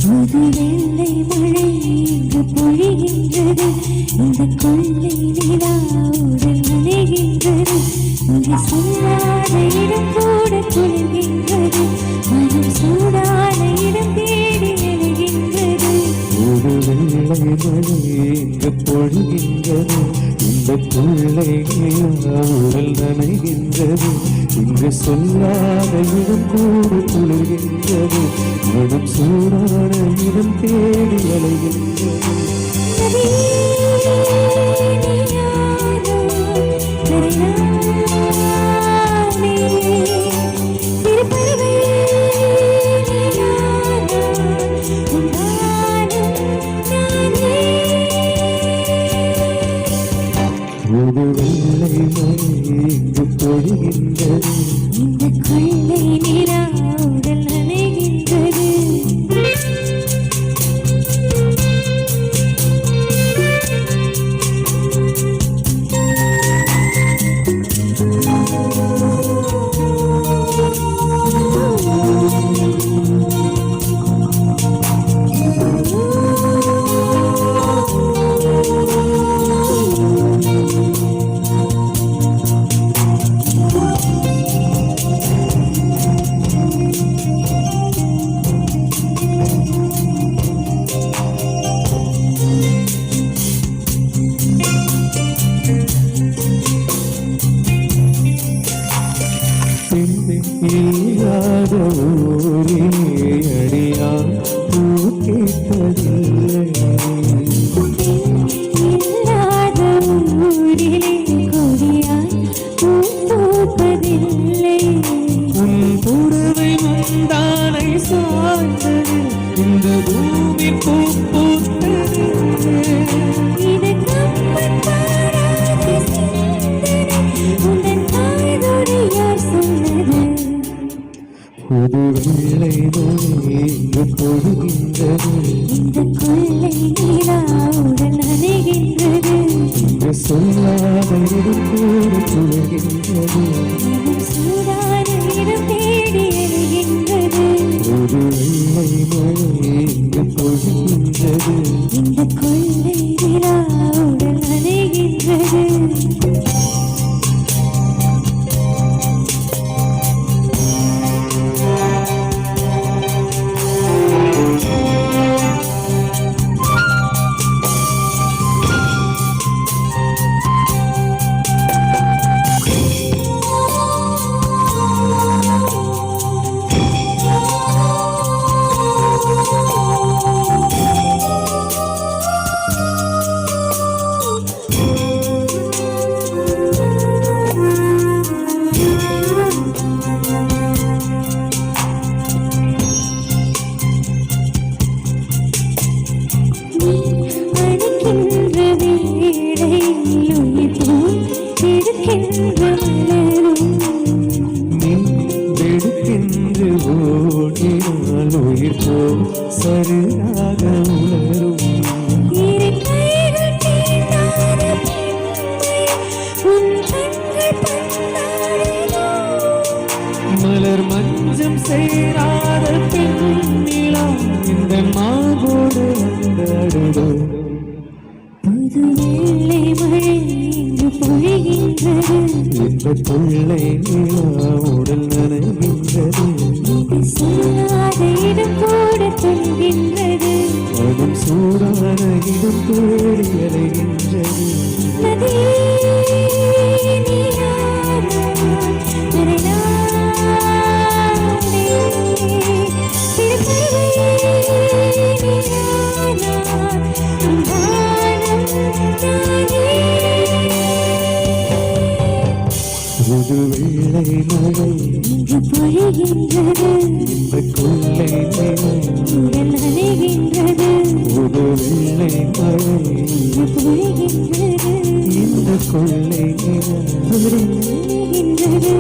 புது வெள்ளை மழை இங்கு பொழிகின்றது. இந்த கொள்ளை நிலா உடல் நனைகின்றது. இங்கு சொல்லாத இடம் கூட குளிர்கின்றது. மனம் சூடான இடம் தேடி எழுகின்றது. புது வெள்ளை மழை இங்கு பொழிகின்றது. இந்த கொள்ளை நிலா உடல் நனைகின்றது. இங்கு சொல்லாத இடம் கூட குளிர்கின்றது. மனம் சூடான இடம் தேடி அலைகின்றது. புது வெள்ளை மழை இங்கு பொழிகின்றது. இந்த கொள்ளை நிலா உடல் நனைகின்றது. இல்லாத ஊரிலே அடியான் பூ கேட்பதில்லை. இல்லாத ஊரிலே கொடியான் பூ பூப்பதில்லை. உன் புடவை முந்தானை சாய்ந்தது. இந்த பூமி பூ பூத்தது. இது கம்பன் பாடாத சிந்தனை. உந்தன் தாய்மொழி யார் சொன்னது? புது வெள்ளை மழை இங்கு பொழிகின்றது. இந்த கொள்ளை நிலா உடல் நனைகின்றது. இங்கு சொல்லாத இடம் கூட குளிர்கின்றது. மனம் சூடான இடம் தேடி எழுகின்றது. புது வெள்ளை மழை இங்கு பொழிகின்றது. இந்த கொள்ளை நிலா உடல் நனைகின்றது. ஓடினால் உயிர் போல் சரியாக உணரும். மலர் மஞ்சம் சேராத பெண்ணிலா இந்த மாவோடு வந்தாடுதோ. புது வெள்ளை மழை இங்கு பொழிகின்றது. இந்த கொள்ளை நிலா உடல் நனைகின்றது. சொல்லாத இடம் கூட சொல்கின்றது. மனம் சூடான இடம் தேடி அலைகின்றது. புது வெள்ளை மழை இங்கு பொழிகின்றது. இந்த கொள்ளை நிலா உடல் நனைகின்றது. புது வெள்ளை மழை இங்கு பொழிகின்றது. இந்த கொள்ளை நிலா உடல் நனைகின்றது.